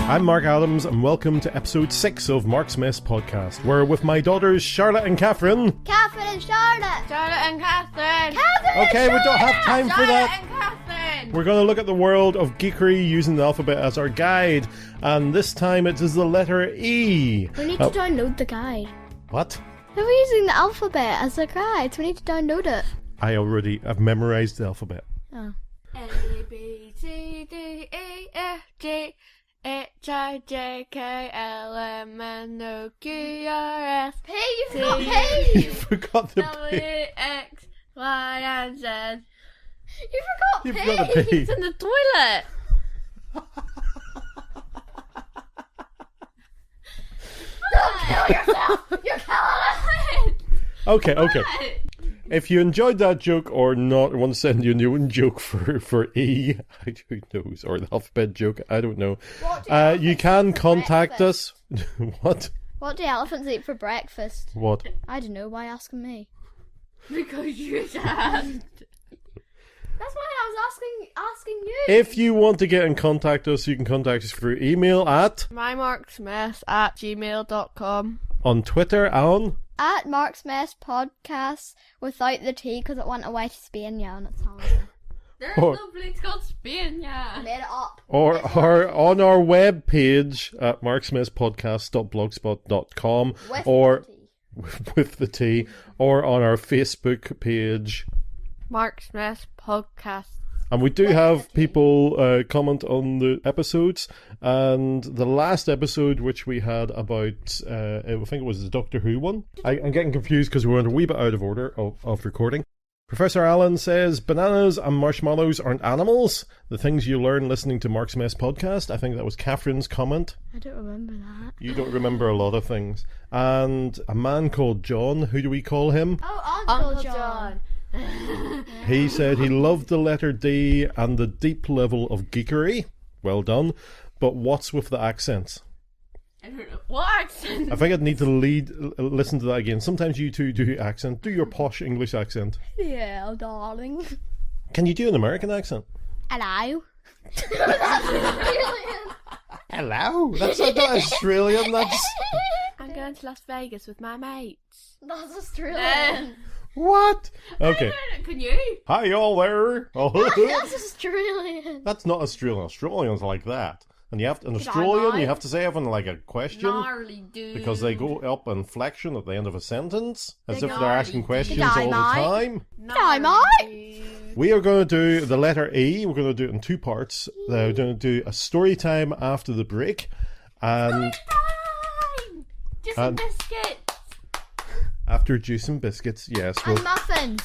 I'm Mark Adams, and welcome to episode 6 of Marksmess Podcast. We're with my daughters Charlotte and Catherine. Catherine and Charlotte. Charlotte and Catherine. Okay, we don't have time for that. Charlotte and Catherine. We're going to look at the world of geekery using the alphabet as our guide, and this time it is the letter E. We need to download the guide. What? We're using the alphabet as a guide, so we need to download it. I've memorized the alphabet. Oh. A, B, C, D, E, F, G, H, I, J, K, L, M, N, O, Q, R, S, P, you forgot P! You forgot the W, P. X, Y, and Z. You forgot You P! forgot the P. It's in the toilet. Don't kill yourself! You're killing us! Okay. If you enjoyed that joke or not, or want to send you a new one joke for E, who knows, or the alphabet joke, I don't know. You can contact us. What? What do elephants eat for breakfast? What? I don't know, why asking me? Because you said. That's why I was asking you! If you want to get in contact us, you can contact us through email at, mymarksmess@gmail.com. on Twitter, Alan. At Marksmess Podcast without the T because it went away to Spain, yeah, and it's holiday. There's Or- no place called Spain, yeah. Made it up. Or on our web page at marksmesspodcast.blogspot.com With or the T. with the T, or on our Facebook page. Marksmess Podcast. And we do have people comment on the episodes, and the last episode which we had about, I think it was the Doctor Who one. I'm getting confused because we went a wee bit out of order of recording. Professor Allen says, bananas and marshmallows aren't animals. The things you learn listening to Marksmess Podcast. I think that was Catherine's comment. I don't remember that. You don't remember a lot of things. And a man called John, who do we call him? Oh, Uncle John. He said he loved the letter D and the deep level of geekery. Well done. But what's with the accents? I don't know. What accent? I think I'd need to listen to that again. Sometimes you two do accent. Do your posh English accent. Yeah, darling. Can you do an American accent? Hello. That's Australian. Hello? That's not Australian. That's... I'm going to Las Vegas with my mates. That's Australian. What? Okay. Can you? Hi, y'all there. Oh, That's Australian. that's not Australian. Australians are like that. And you have to, in Did I Australian, lie? you have to say everything like a question. Gnarly dude. Because they go up inflection at the end of a sentence, as if they're Gnarly asking dude. questions G'day, all the mate. time. G'day, Gnarly dude. We are going to do the letter E. We're going to do it in two parts. We're going to do a story time after the break. And Time! Just some And- biscuits. after juice and biscuits, yes. And Well, muffins.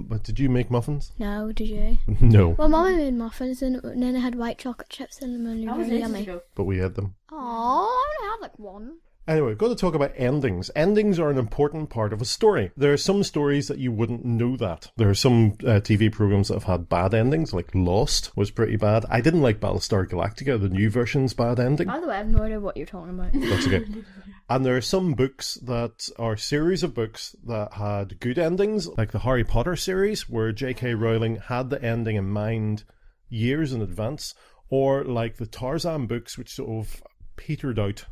but did you make muffins? No, did you? No, Well, Mummy made muffins and then it had white chocolate chips in them and they were really yummy. but we had them. Aww, I only had like one. Anyway, we're going to talk about endings. Endings are an important part of a story. There are some stories that you wouldn't know that. There are some TV programs that have had bad endings, like Lost was pretty bad. I didn't like Battlestar Galactica, the new version's bad ending. By the way, I have no idea what you're talking about. That's okay. And there are some books that are series of books that had good endings, like the Harry Potter series, where J.K. Rowling had the ending in mind years in advance, or like the Tarzan books, which sort of petered out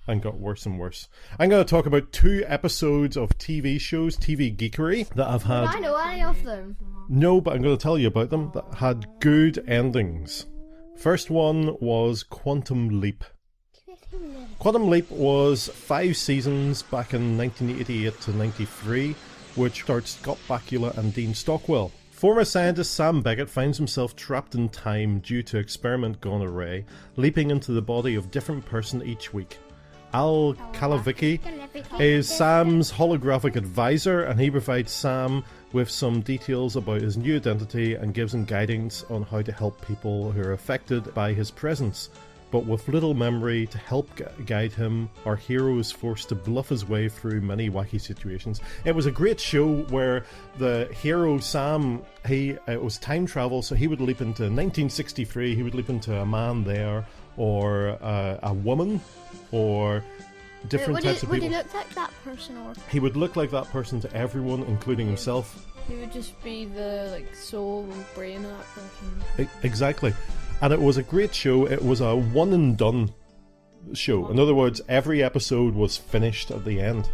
and got worse and worse. I'm going to talk about 2 episodes of TV shows, TV geekery, that I've I had... know any of them. No, but I'm going to tell you about them, that had good endings. First one was Quantum Leap. Quantum Leap was 5 seasons back in 1988 to 93, which starred Scott Bakula and Dean Stockwell. Former scientist Sam Beckett finds himself trapped in time due to experiment gone awry, leaping into the body of a different person each week. Al Kalavicki is Sam's holographic advisor, and he provides Sam with some details about his new identity and gives him guidance on how to help people who are affected by his presence. But with little memory to help guide him, our hero is forced to bluff his way through many wacky situations. It was a great show where the hero, Sam, it was time travel, so he would leap into 1963, he would leap into a man there, or a woman, or different types of Would people. he look like that person or? He would look like that person to everyone, including himself. He would just be the soul and brain of that person. Exactly. And it was a great show. It was a one and done show. In other words, every episode was finished at the end.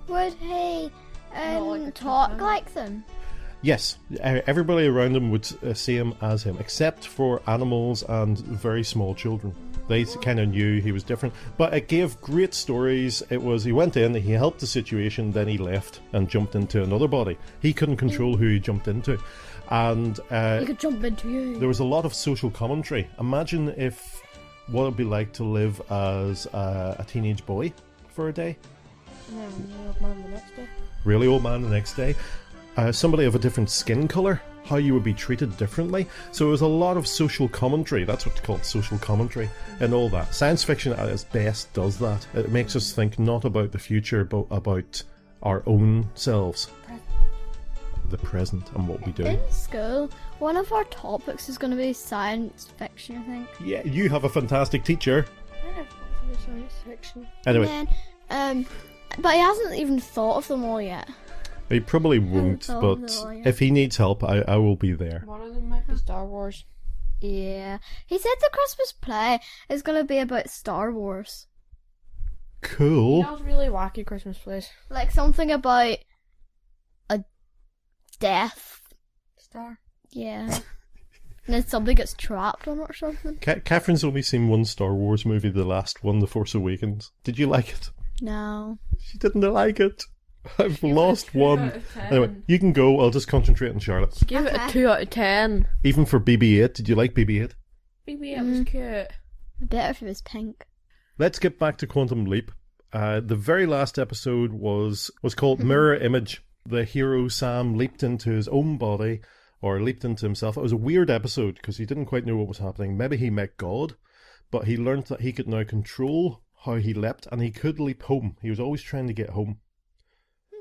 Would he Not like a talk cliffhanger. like them? Yes, everybody around him would see him as him, except for animals and very small children. They kind of knew he was different, but it gave great stories. It was, he went in, he helped the situation, then he left and jumped into another body. He couldn't control who he jumped into. And He could jump into you. there was a lot of social commentary. Imagine if what it'd be like to live as a teenage boy for a day. And then the old man the next day. Really old man the next day. Somebody of a different skin colour, how you would be treated differently. So it was a lot of social commentary. That's what's called social commentary and all that. Science fiction at its best does that. It makes us think not about the future, but about our own selves. The present and what we do. In school, one of our topics is going to be science fiction, I think. Yeah, you have a fantastic teacher. I never watched science fiction. Anyway, And then, but he hasn't even thought of them all yet. he probably won't, Oh, but no, yeah. if he needs help, I will be there. One of them might be Star Wars. Yeah. He said the Christmas play is going to be about Star Wars. Cool. That was really wacky Christmas plays. Like something about a death. Star. Yeah. And then somebody gets trapped on it or something. Catherine's only seen one Star Wars movie, the last one, The Force Awakens. Did you like it? No. She didn't like it. I've lost Two one. out of 10. Anyway, you can go. I'll just concentrate on Charlotte. Give it Okay. a 2 out of 10. Even for BB-8, did you like BB-8? Maybe it was cute. Better if it was pink. Let's get back to Quantum Leap. The very last episode was called Mirror Image. The hero Sam leaped into his own body, or leaped into himself. It was a weird episode because he didn't quite know what was happening. Maybe he met God, but he learned that he could now control how he leapt, and he could leap home. He was always trying to get home,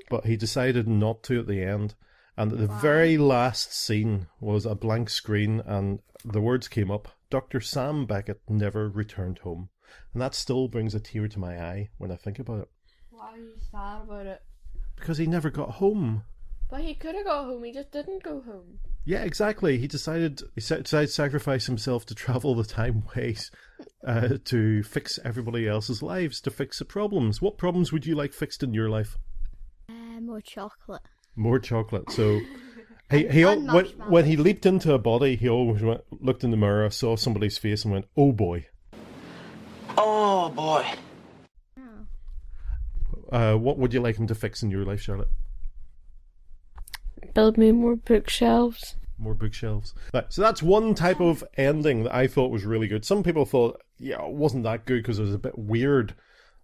but he decided not to at the end. And the very last scene was a blank screen, and the words came up, Dr. Sam Beckett never returned home. And that still brings a tear to my eye when I think about it. Why are you sad about it? Because he never got home. But he could have got home, he just didn't go home. Yeah, exactly. He decided to sacrifice himself to travel the time ways to fix everybody else's lives, to fix the problems. What problems would you like fixed in your life? More chocolate. More chocolate. So And marshmallows. when he leaped into a body, he always looked in the mirror, saw somebody's face, and went, "Oh boy." Oh boy. What would you like him to fix in your life, Charlotte? Build me more bookshelves. More bookshelves. Right, so that's one type of ending that I thought was really good. Some people thought, yeah, it wasn't that good because it was a bit weird.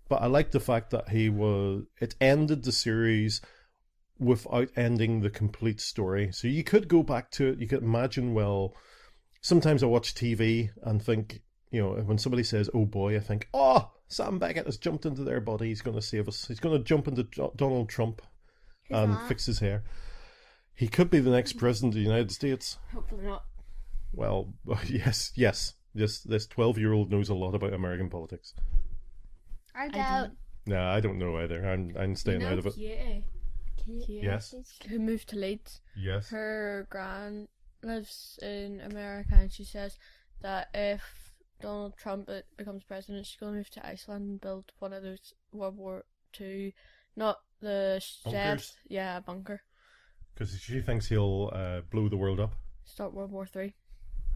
But I like the fact that it ended the series without ending the complete story. So you could go back to it. You could imagine, well, sometimes I watch TV and think, when somebody says, "Oh boy," I think, "Oh, Sam Beckett has jumped into their body. He's going to save us. He's going to jump into Donald Trump and fix his hair." He could be the next president of the United States. Hopefully not. Well, yes. This 12-year-old knows a lot about American politics. I don't. No, I don't know either. I'm staying out of it. Katie, Yes. who moved to Leeds. Yes. Her gran lives in America, and she says that if Donald Trump becomes president, she's going to move to Iceland and build one of those World War II, not the Bunkers? yeah, a bunker. Because she thinks he'll blow the world up. Start World War III.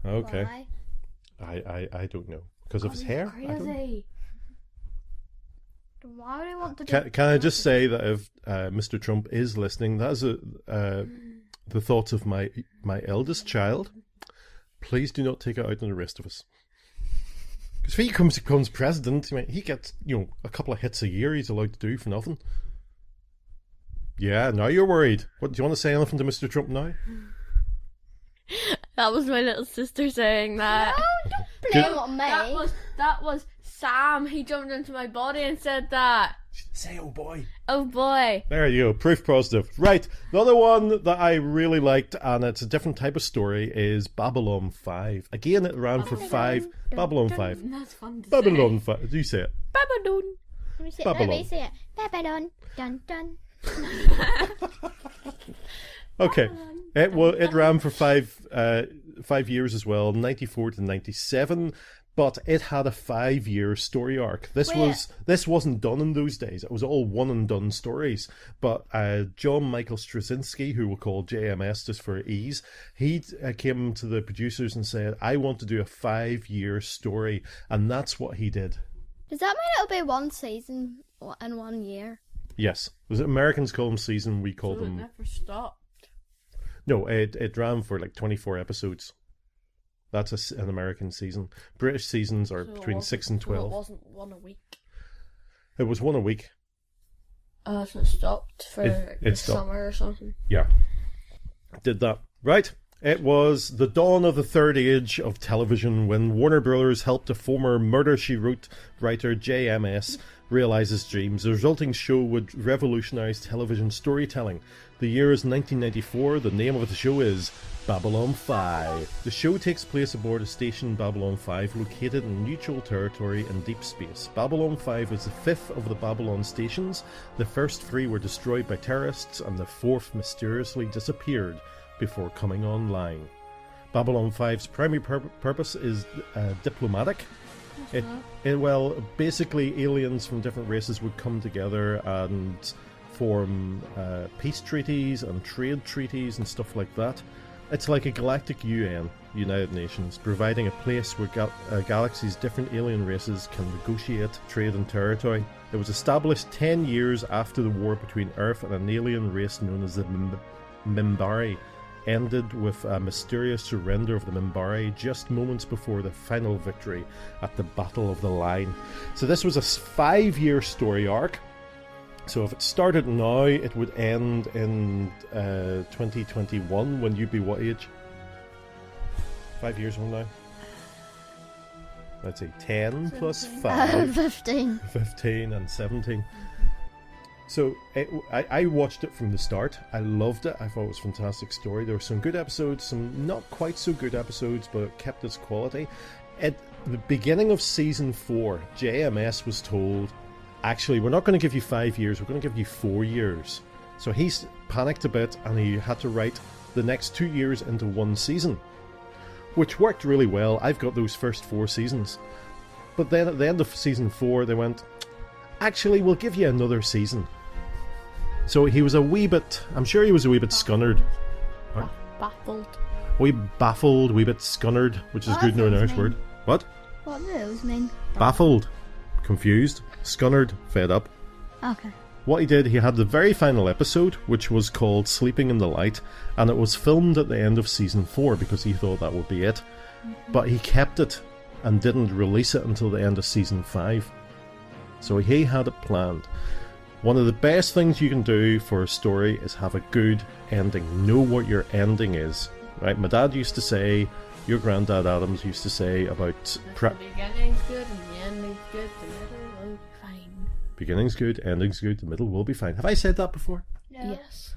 Okay. Why? I don't know. Because of his hair? I don't know. Crazy. Why would I want to do Can I just say that if Mr. Trump is listening, that is the thoughts of my eldest child. Please do not take it out on the rest of us. Because if he becomes president, he gets a couple of hits a year he's allowed to do for nothing. Yeah, now you're worried. What do you want to say anything to Mr. Trump now? That was my little sister saying that. Oh, don't blame it on me. That was Sam. He jumped into my body and said that. Say, "Oh boy." Oh boy. There you go, proof positive. Right, the other one that I really liked, and it's a different type of story, is Babylon 5. Again, it ran for 5. Babylon 5. That's fun to Babylon 5. Do you say it? Babylon. Let Babylon. me see it. Babylon. Dun dun. Okay. It ran for 5 years as well, 94 to 97. But it had a 5-year story arc. This wasn't done in those days. It was all one and done stories. But John Michael Straczynski, who we'll call JMS just for ease, he came to the producers and said, "I want to do a 5-year story," and that's what he did. Does that mean it'll be one season in 1 year? Yes, Americans call them season. We call So them. it never stopped. No, it ran for like 24 episodes. That's an American season. British seasons are between 6 and 12. So it wasn't one a week. It was one a week. So it stopped for It the stopped. summer or something. Yeah. Did that. Right. It was the dawn of the third age of television when Warner Brothers helped a former Murder, She Wrote writer JMS realize his dreams. The resulting show would revolutionize television storytelling. The year is 1994. The name of the show is Babylon 5. The show takes place aboard a station, Babylon 5, located in neutral territory in deep space. Babylon 5 is the fifth of the Babylon stations. The first three were destroyed by terrorists, and the fourth mysteriously disappeared before coming online. Babylon 5's primary purpose is diplomatic. Basically aliens from different races would come together and form peace treaties and trade treaties and stuff like that. It's like a galactic UN, United Nations, providing a place where galaxy's different alien races can negotiate trade and territory. It was established 10 years after the war between Earth and an alien race known as the Minbari ended with a mysterious surrender of the Minbari just moments before the final victory at the Battle of the Line. So this was a 5-year story arc. So if it started now, it would end in 2021, when you'd be what age? 5 years from now? Let's say 10 plus 5. 15. 15 and 17. So I watched it from the start. I loved it. I thought it was a fantastic story. There were some good episodes, some not quite so good episodes, but it kept its quality. At the beginning of season 4, JMS was told, actually, we're not going to give you 5 years, we're going to give you 4 years. So he panicked a bit and he had to write the next 2 years into one season, which worked really well. I've got those first 4 seasons. But then at the end of season 4, they went, actually, we'll give you another season. So he was a wee bit, I'm sure he was a wee bit scunnered. Baffled. Wee baffled, wee bit scunnered, which is What good does in an those Irish word. mean? What? What do those mean? Baffled, confused, scunnered, fed up. Okay. What he did, he had the very final episode, which was called Sleeping in the Light, and it was filmed at the end of season 4 because he thought that would be it. But he kept it and didn't release it until the end of season 5. So he had it planned. One of the best things you can do for a story is have a good ending. Know what your ending is. Right? My dad used to say, your granddad Adams used to say about The beginning's good and the ending's good, the middle will be fine. beginning's good, ending's good, the middle will be fine. Have I said that before? No. Yes.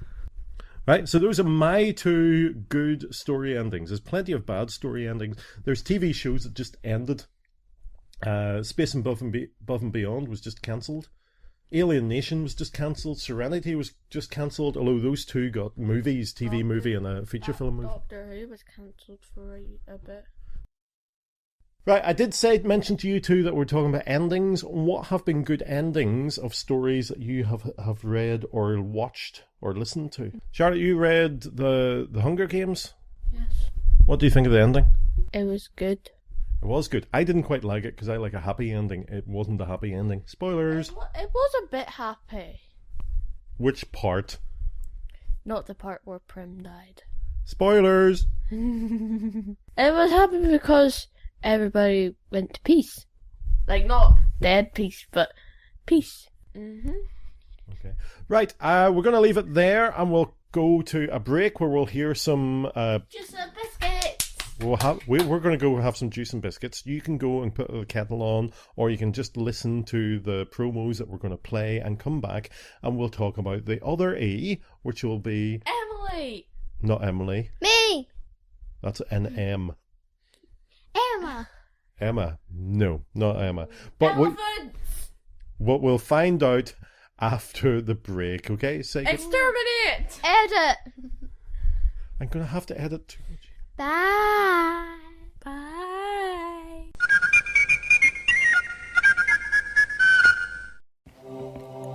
Right, so those are my 2 good story endings. There's plenty of bad story endings. There's TV shows that just ended. Space and Above and Beyond was just cancelled. Alien Nation was just cancelled. Serenity was just cancelled, although those 2 got movies, TV movie and a feature film movie. Doctor Who was cancelled for a bit. Right, I did mention to you 2 that we're talking about endings. What have been good endings of stories that you have read or watched or listened to? Charlotte, you read the Hunger Games? Yes. What do you think of the ending? It was good. It was good. I didn't quite like it because I like a happy ending. It wasn't a happy ending. Spoilers. It was a bit happy. Which part? Not the part where Prim died. Spoilers. It was happy because everybody went to peace. Like, not dead peace, but peace. Okay. Right, we're going to leave it there and we'll go to a break where we'll hear some... Just a biscuit. We're going to go have some juice and biscuits. You can go and put the kettle on, or you can just listen to the promos that we're going to play and come back and we'll talk about the other E, which will be... Emily! Not Emily. Me. That's an M. Emma. Emma. No, not Emma. But Elephants! what we'll find out after the break, okay? Exterminate! Edit. I'm going to have to edit too much. Bye. Bye.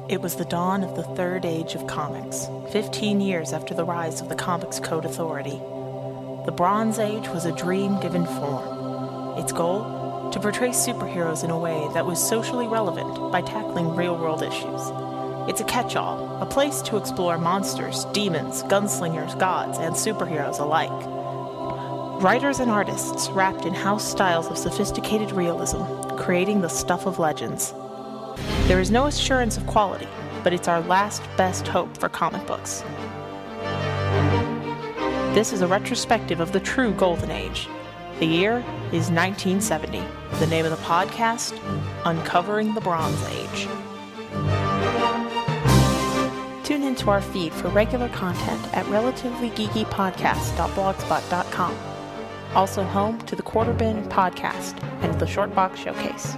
It was the dawn of the third age of comics, 15 years after the rise of the Comics Code Authority. The Bronze Age was a dream given form. Its goal? To portray superheroes in a way that was socially relevant by tackling real-world issues. It's a catch-all, a place to explore monsters, demons, gunslingers, gods, and superheroes alike. Writers and artists wrapped in house styles of sophisticated realism, creating the stuff of legends. There is no assurance of quality, but it's our last best hope for comic books. This is a retrospective of the true Golden Age. The year is 1970. The name of the podcast, Uncovering the Bronze Age. Tune into our feed for regular content at relativelygeekypodcast.blogspot.com. Also home to the Quarter Bin Podcast and the Short Box Showcase.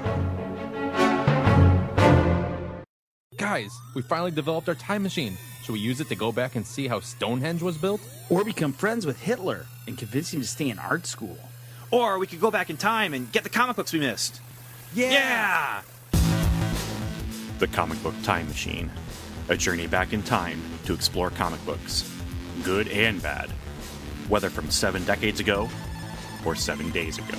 Guys, we finally developed our time machine. Should we use it to go back and see how Stonehenge was built? Or become friends with Hitler and convince him to stay in art school. Or we could go back in time and get the comic books we missed. Yeah! The Comic Book Time Machine. A journey back in time to explore comic books. Good and bad. Whether from 7 decades ago or 7 days ago.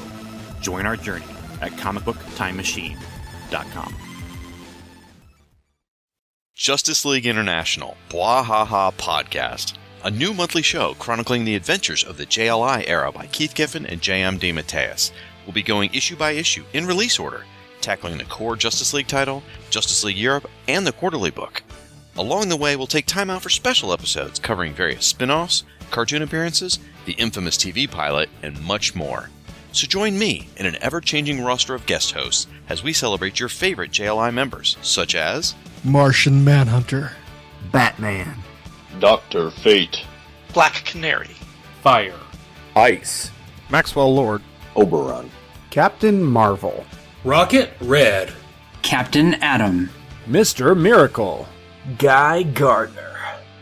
Join our journey at comicbooktimemachine.com. Justice League International, Bwahaha Podcast, a new monthly show chronicling the adventures of the JLI era by Keith Giffen and J.M. DeMatteis. We'll be going issue by issue in release order, tackling the core Justice League title, Justice League Europe, and the quarterly book. Along the way, we'll take time out for special episodes covering various spin-offs, cartoon appearances, the infamous TV pilot, and much more. So join me in an ever-changing roster of guest hosts as we celebrate your favorite JLI members, such as Martian Manhunter, Batman, Dr. Fate, Black Canary, Fire, Ice, Maxwell Lord, Oberon, Captain Marvel, Rocket Red, Captain Atom, Mr. Miracle, Guy Gardner,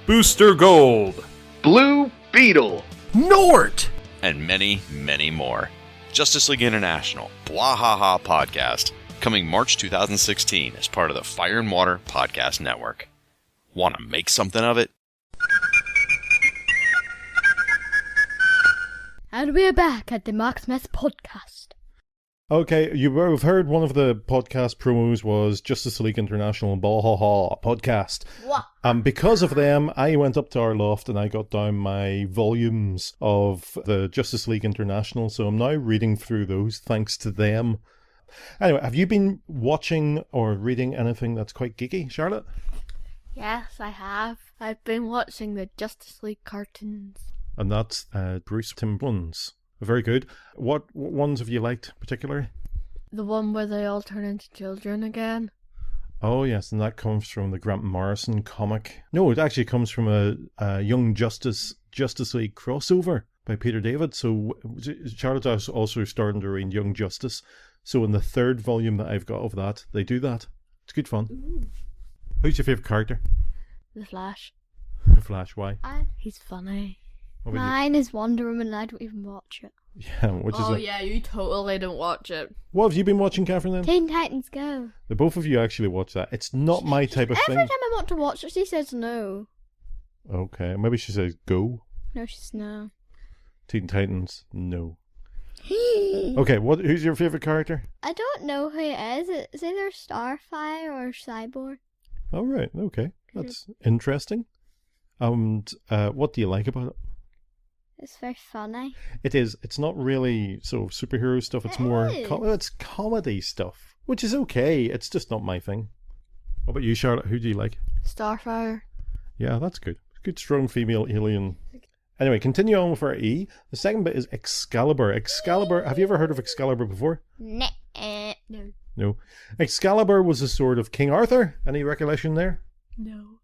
Booster Gold, Blue Beetle, Nort, and many, many more. Justice League International, Bwahaha Podcast, coming March 2016 as part of the Fire and Water Podcast Network. Want to make something of it? And we're back at the Marksmess Podcast. Okay, you've heard one of the podcast promos was Justice League International Bwahaha Podcast. What? Because of them, I went up to our loft and I got down my volumes of the Justice League International, so I'm now reading through those thanks to them. Anyway, have you been watching or reading anything that's quite geeky, Charlotte? Yes, I have. I've been watching the Justice League cartoons. And that's Bruce Timm ones. Very good. What ones have you liked particularly? The one where they all turn into children again. Oh yes, and that comes from the Grant Morrison comic. No, it actually comes from a Young Justice League crossover by Peter David. So Charlotte's also starting to read Young Justice. So in the third volume that I've got of that, they do that. It's good fun. Ooh. Who's your favourite character? The Flash. The Flash, why? He's funny. Mine is Wonder Woman and I don't even watch it. Yeah, which is yeah, you totally don't watch it. What have you been watching, Catherine, then? Teen Titans Go. The both of you actually watch that. It's not my type of thing. Every time I want to watch it, she says no. Okay, maybe she says go. No, she's no. Teen Titans, no. Okay, who's your favourite character? I don't know who it is. It's either Starfire or Cyborg. Oh, right, okay. That's interesting. And what do you like about it? It's very funny. It is. It's not really sort of superhero stuff. It's more it's comedy stuff, which is okay. It's just not my thing. What about you, Charlotte? Who do you like? Starfire. Yeah, that's good. Good, strong female alien. Anyway, continue on with our E. The second bit is Excalibur. Excalibur. Have you ever heard of Excalibur before? No. No. Excalibur was the sword of King Arthur. Any recollection there? No.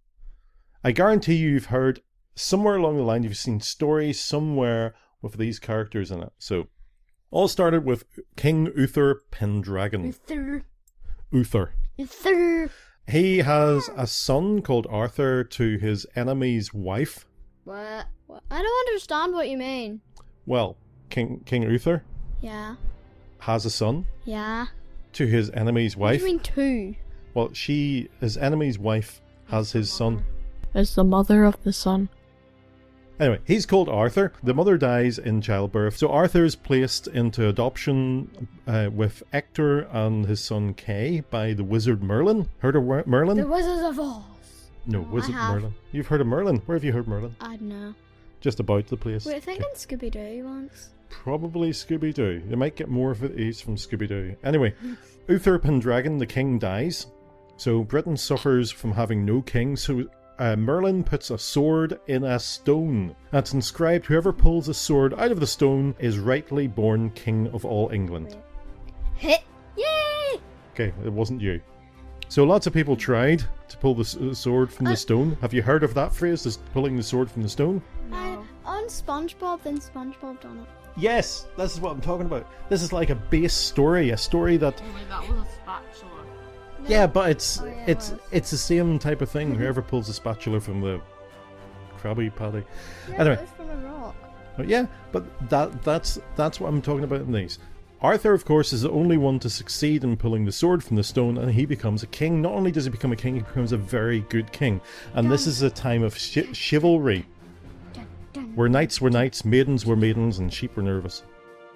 I guarantee you've heard somewhere along the line, you've seen stories somewhere with these characters in it. So, all started with King Uther Pendragon. Uther. He has a son called Arthur to his enemy's wife. What? I don't understand what you mean. Well, King Uther. Yeah. Has a son. Yeah. To his enemy's wife. What do you mean two? Well, his enemy's wife, has his son. Is the mother of the son. Anyway, he's called Arthur. The mother dies in childbirth. So Arthur's placed into adoption with Hector and his son Kay by the wizard Merlin. Heard of Merlin? The Wizards of Oz. No, Wizard Merlin. You've heard of Merlin? Where have you heard Merlin? I don't know. Just about the place. Wait, I think in Scooby-Doo once. Probably Scooby-Doo. You might get more of it from Scooby-Doo. Anyway, Uther Pendragon, the king, dies. So Britain suffers from having no king. So Merlin puts a sword in a stone. That's inscribed, whoever pulls a sword out of the stone is rightly born king of all England. Hit! Yay! Okay, it wasn't you. So lots of people tried to pull the sword from the stone. Have you heard of that phrase, this pulling the sword from the stone? On SpongeBob, then SpongeBob done it. Yes, this is what I'm talking about. This is like a base story, a story that... That was a spatula. Yeah, but it's the same type of thing. Whoever pulls the spatula from the Krabby Patty. Yeah, Anyway. But it's from a rock. Yeah, but that's what I'm talking about in these. Arthur, of course, is the only one to succeed in pulling the sword from the stone, and he becomes a king. Not only does he become a king, he becomes a very good king. And this is a time of chivalry, where knights were knights, maidens were maidens, and sheep were nervous.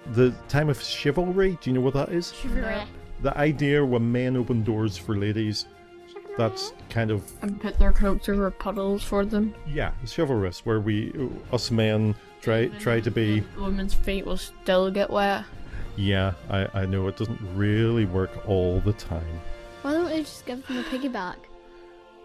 The time of chivalry, do you know what that is? Chivalry. The idea when men open doors for ladies, that's kind of... And put their cloaks over puddles for them. Yeah, chivalrous, where us men try to be... The women's feet will still get wet. Yeah, I know it doesn't really work all the time. Why don't they just give them a piggyback?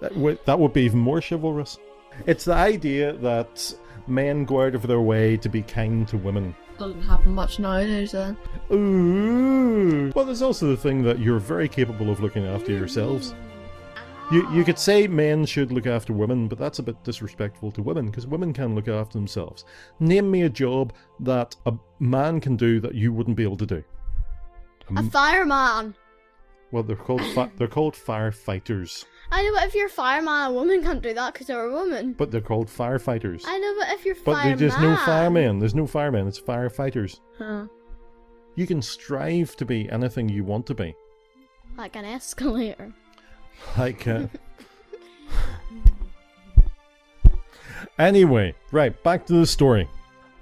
That would be even more chivalrous. It's the idea that men go out of their way to be kind to women. Doesn't happen much nowadays then. Ooh. Well, there's also the thing that you're very capable of looking after yourselves. You could say men should look after women, but that's a bit disrespectful to women, because women can look after themselves. Name me a job that a man can do that you wouldn't be able to do. A fireman! Well, they're called firefighters. I know, but if you're a fireman, a woman can't do that because they're a woman. But they're called firefighters. I know, but if you're fireman... But there's no firemen. There's no firemen. It's firefighters. Huh. You can strive to be anything you want to be. Like an escalator. Like, Anyway, right, back to the story.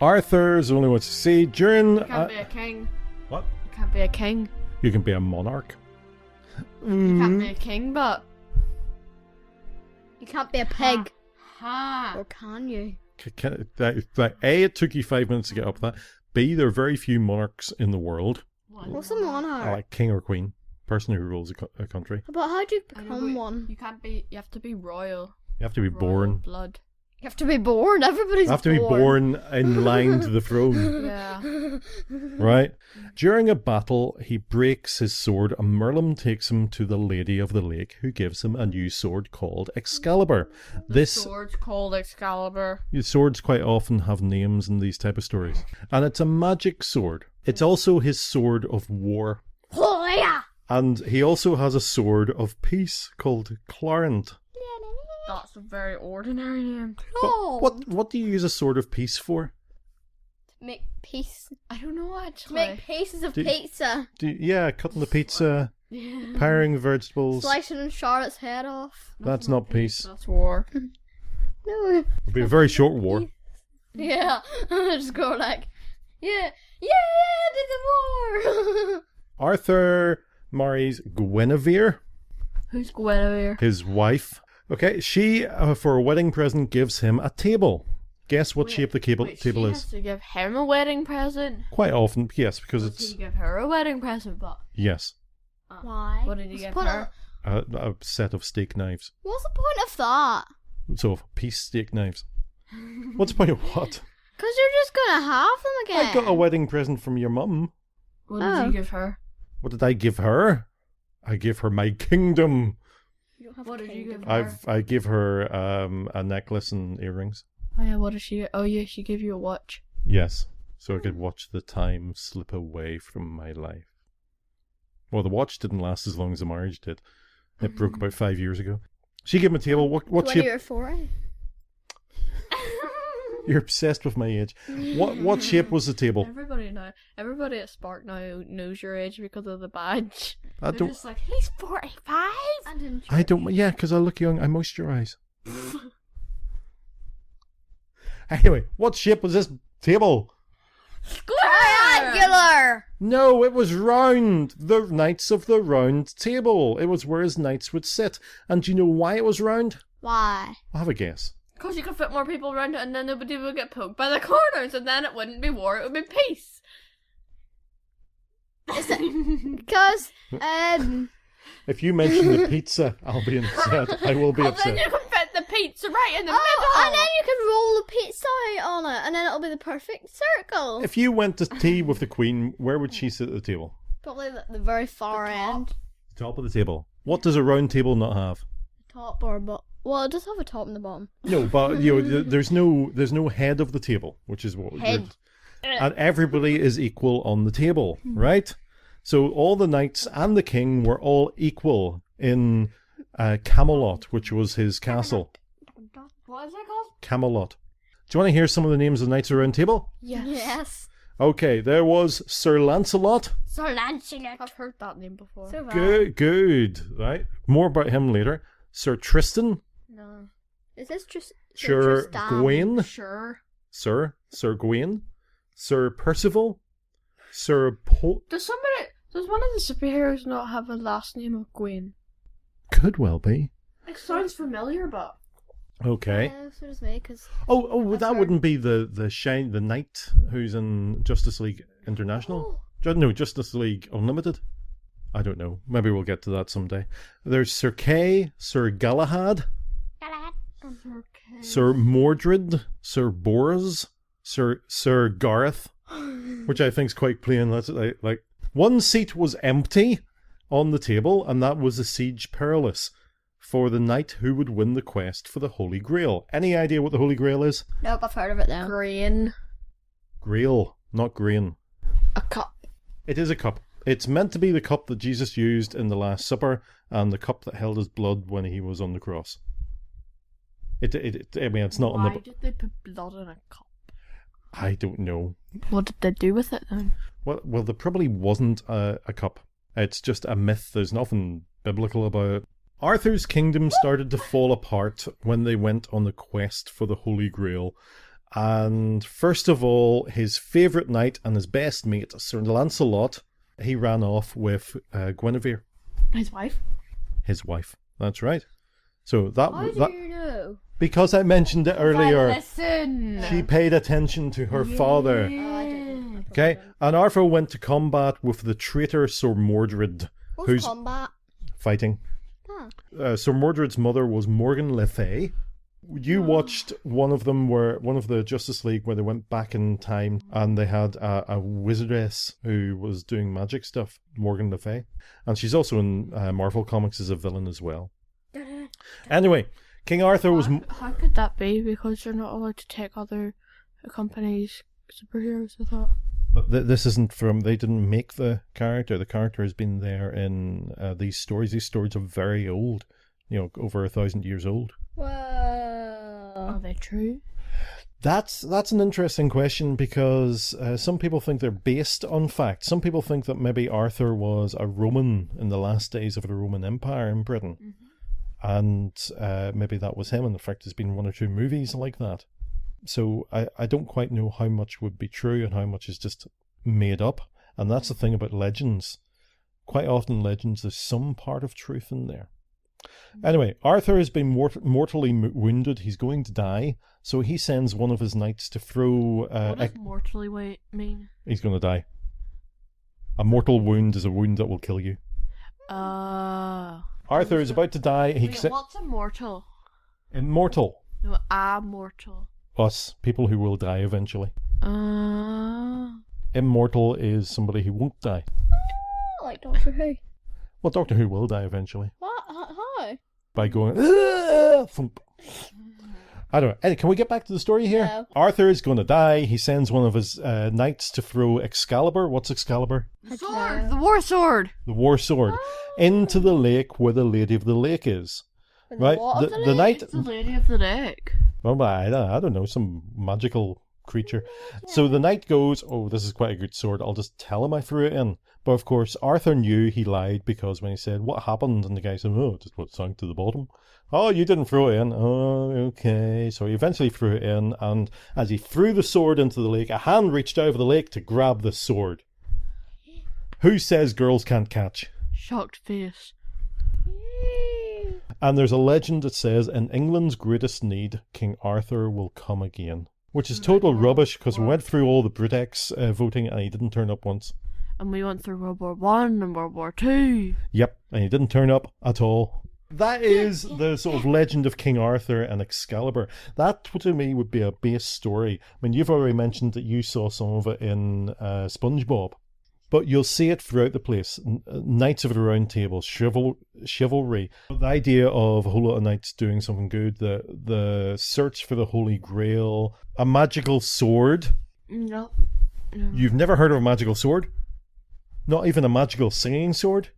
Arthur's only what to see during... You can't be a king. What? You can't be a king. You can be a monarch. You can't be a king, but... You can't be a pig. Ha. Or can you? A, it took you 5 minutes to get up to that. B, there are very few monarchs in the world. What's a monarch? Like king or queen. Person who rules a country. But how do you become one? You can't be... You have to be royal. You have to be born. Blood. You have to be born. Everybody's born. You have to be born in line to the throne. Yeah. Right. During a battle, he breaks his sword and Merlin takes him to the Lady of the Lake, who gives him a new sword called Excalibur. This sword's called Excalibur. Swords quite often have names in these type of stories. And it's a magic sword. It's also his sword of war. Oh, yeah. And he also has a sword of peace called Clarent. That's a very ordinary name. But what do you use a sword of peace for? Make peace. I don't know actually. Make pieces of pizza. Cutting the pizza, paring the vegetables. Slicing Charlotte's head off. That's not peace. That's war. No. It'll be a very short war. Yeah. Just go like, yeah, did the war. Arthur marries Guinevere. Who's Guinevere? His wife. Okay, she, for a wedding present, gives him a table. Guess what shape the table is? She has to give him a wedding present? Quite often, yes, because Does he give her a wedding present, but... Yes. Why? What did he give her? A set of steak knives. What's the point of that? So, peace steak knives. What's the point of what? Because you're just going to have them again. I got a wedding present from your mum. What did you give her? What did I give her? I give her my kingdom. What did you give her? I give her a necklace and earrings. Oh yeah, what did she... Oh yeah, she gave you a watch. Yes, so I could watch the time slip away from my life. Well, the watch didn't last as long as the marriage did. It broke about 5 years ago. She gave me a table. What shape? You're 40. You're obsessed with my age. What shape was the table? Everybody at Spark now knows your age because of the badge. I They're don't. just like, he's 45. I don't. Yeah, because I look young. I moisturize. Anyway, what shape was this table? Triangular! No, it was round. The knights of the round table. It was where his knights would sit. And do you know why it was round? Why? I'll have a guess. Because you could fit more people around it and then nobody would get poked by the corners and then it wouldn't be war, it would be peace. Because, If you mention the pizza, I'll be upset. I will be Then upset. you can fit the pizza right in the middle. and then you can roll the pizza out on it, and then it'll be the perfect circle. If you went to tea with the Queen, where would she sit at the table? Probably the very far end. Top of the table. What does a round table not have? Top or bottom. Well, it does have a top and the bottom. No, but there's no head of the table, which is what. Head. And everybody is equal on the table, right? So all the knights and the king were all equal in Camelot, which was his castle. What is it called? Camelot. Do you want to hear some of the names of the knights around the table? Yes. Okay, there was Sir Lancelot. Sir Lancelot. I've heard that name before. So bad. Good, right? More about him later. Sir Tristan. No. Is this just Sir Gawain. Sure. Sir Gawain. Sir Percival. Sir Does one of the superheroes not have a last name of Gwen? Could well be. It sounds familiar, but... Okay. So does me, because... Oh, that wouldn't be the knight who's in Justice League International? No, Justice League Unlimited? I don't know. Maybe we'll get to that someday. There's Sir Kay, Sir Galahad, Sir Mordred, Sir Bors, Sir Gareth, which I think is quite plain. That's like one seat was empty on the table, and that was the Siege Perilous for the knight who would win the quest for the Holy Grail. Any idea what the Holy Grail is? Nope, I've heard of it now. Grain. Grail, not grain. A cup. It is a cup. It's meant to be the cup that Jesus used in the Last Supper and the cup that held his blood when he was on the cross. I mean, it's not. Why did they put blood in a cup? I don't know. What did they do with it then? Well, there probably wasn't a cup. It's just a myth. There's nothing biblical about it. Arthur's kingdom started to fall apart when they went on the quest for the Holy Grail. And first of all, his favourite knight and his best mate, Sir Lancelot, he ran off with Guinevere. His wife? His wife. That's right. So that... How do you know? Because I mentioned it earlier. Listen. She paid attention to her father. Oh, I didn't. Okay, and Arthur went to combat with the traitor Sir Mordred. What's combat? Fighting. Sir Mordred's mother was Morgan Le Fay. You watched one of the Justice League where they went back in time and they had a wizardess who was doing magic stuff, Morgan Le Fay. And she's also in Marvel Comics as a villain as well. Anyway, King Arthur was... How could that be? Because you're not allowed to take other companies' superheroes, I thought. But this isn't from... They didn't make the character. The character has been there in these stories. These stories are very old. Over 1,000 years old. Whoa. Are they true? That's an interesting question because some people think they're based on fact. Some people think that maybe Arthur was a Roman in the last days of the Roman Empire in Britain. Mm-hmm. And maybe that was him. And in fact, there's been one or two movies like that. So I don't quite know how much would be true and how much is just made up. And that's the thing about legends. Quite often legends, there's some part of truth in there. Anyway, Arthur has been mortally wounded. He's going to die. So he sends one of his knights to throw... what does mortally mean? He's going to die. A mortal wound is a wound that will kill you. Arthur is about to die. What's immortal? Immortal. No, immortal. Us, people who will die eventually. Immortal is somebody who won't die. Like Doctor Who. Well, Doctor Who will die eventually. What? How? By going... thump. I don't know. Eddie, can we get back to the story here? No. Arthur is going to die. He sends one of his knights to throw Excalibur. What's Excalibur? The sword! The war sword! The war sword. Into the lake where the Lady of the Lake is. Right? The knight... It's the Lady of the Lake. Well, I don't know. Some magical creature. So the knight goes, oh, this is quite a good sword, I'll just tell him I threw it in. But of course, Arthur knew he lied, because when he said, what happened? And the guy said, oh, just what sank to the bottom. Oh, you didn't throw it in. Oh, okay. So he eventually threw it in, and as he threw the sword into the lake, a hand reached out of the lake to grab the sword. Who says girls can't catch? Shocked face. And there's a legend that says, in England's greatest need, King Arthur will come again. Which is total rubbish, because we went through all the Britex voting and he didn't turn up once. And we went through World War One and World War Two. Yep, and he didn't turn up at all. That is the sort of legend of King Arthur and Excalibur. That, to me, would be a base story. I mean, you've already mentioned that you saw some of it in SpongeBob. But you'll see it throughout the place. Knights of the Round Table, chivalry. The idea of a whole lot of knights doing something good, the search for the Holy Grail, a magical sword. No. You've never heard of a magical sword? Not even a magical singing sword?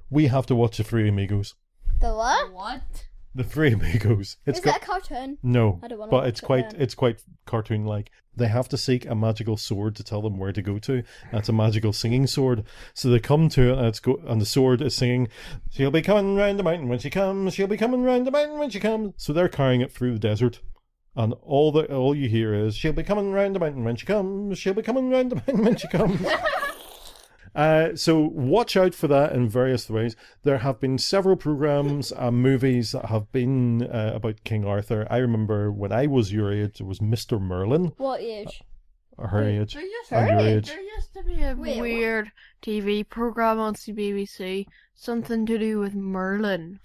We have to watch The Three Amigos. The what? What? The Three Amigos. Is that a cartoon? No, I don't want to but watch it's quite cartoon-like. They have to seek a magical sword to tell them where to go to. And it's a magical singing sword. So they come to it, and the sword is singing, she'll be coming round the mountain when she comes, she'll be coming round the mountain when she comes. So they're carrying it through the desert. And all you hear is, she'll be coming round the mountain when she comes, she'll be coming round the mountain when she comes. So watch out for that in various ways. There have been several programs and movies that have been about King Arthur. I remember when I was your age, it was Mr. Merlin. What age? Her age. There used to be a weird TV program on CBBC, something to do with Merlin.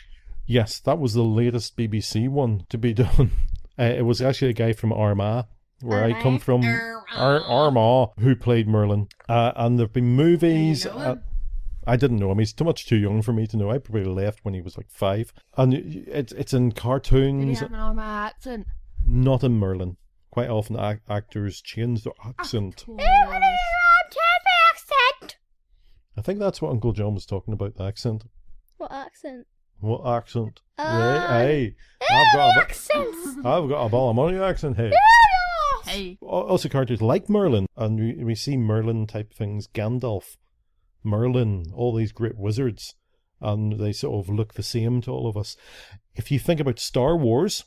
Yes, that was the latest BBC one to be done. It was actually a guy from Armagh, where I come from, Armagh, who played Merlin. And there have been movies. I didn't know him. He's too young for me to know. I probably left when he was like 5. And it's in cartoons. Did he have an Armagh accent? Not in Merlin. Quite often actors change their accent. I think that's what Uncle John was talking about, the accent. What accent? What accent? Hey, I've got a ball of money accent, hey. Hey. Also characters like Merlin, and we see Merlin type things, Gandalf, Merlin, all these great wizards, and they sort of look the same to all of us. If you think about Star Wars,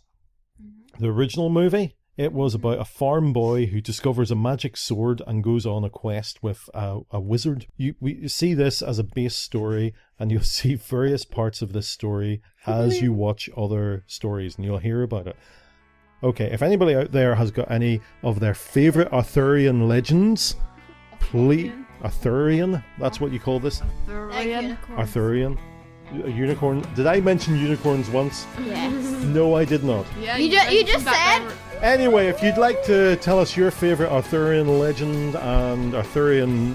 the original movie, it was about a farm boy who discovers a magic sword and goes on a quest with a wizard. We see this as a base story, and you'll see various parts of this story as you watch other stories, and you'll hear about it. Okay, if anybody out there has got any of their favourite Arthurian legends, please... Arthurian? That's what you call this? Arthurian. A unicorn. Did I mention unicorns once? Yes. No, I did not. Yeah, you just said. Anyway, if you'd like to tell us your favourite Arthurian legend and Arthurian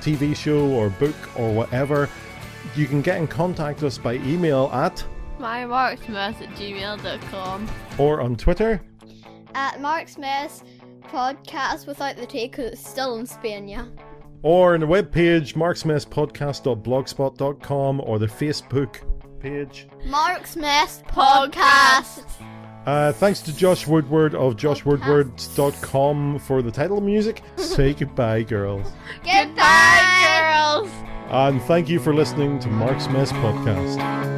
TV show or book or whatever, you can get in contact with us by email at mymarksmess@gmail.com or on Twitter At Marksmess Podcast without the T, because it's still in Spain, yeah. or on the webpage marksmesspodcast.blogspot.com or the Facebook page Marksmess Podcast. Thanks to Josh Woodward of joshwoodward.com for the title music. Say goodbye, girls. Goodbye, girls. And thank you for listening to Marksmess Podcast.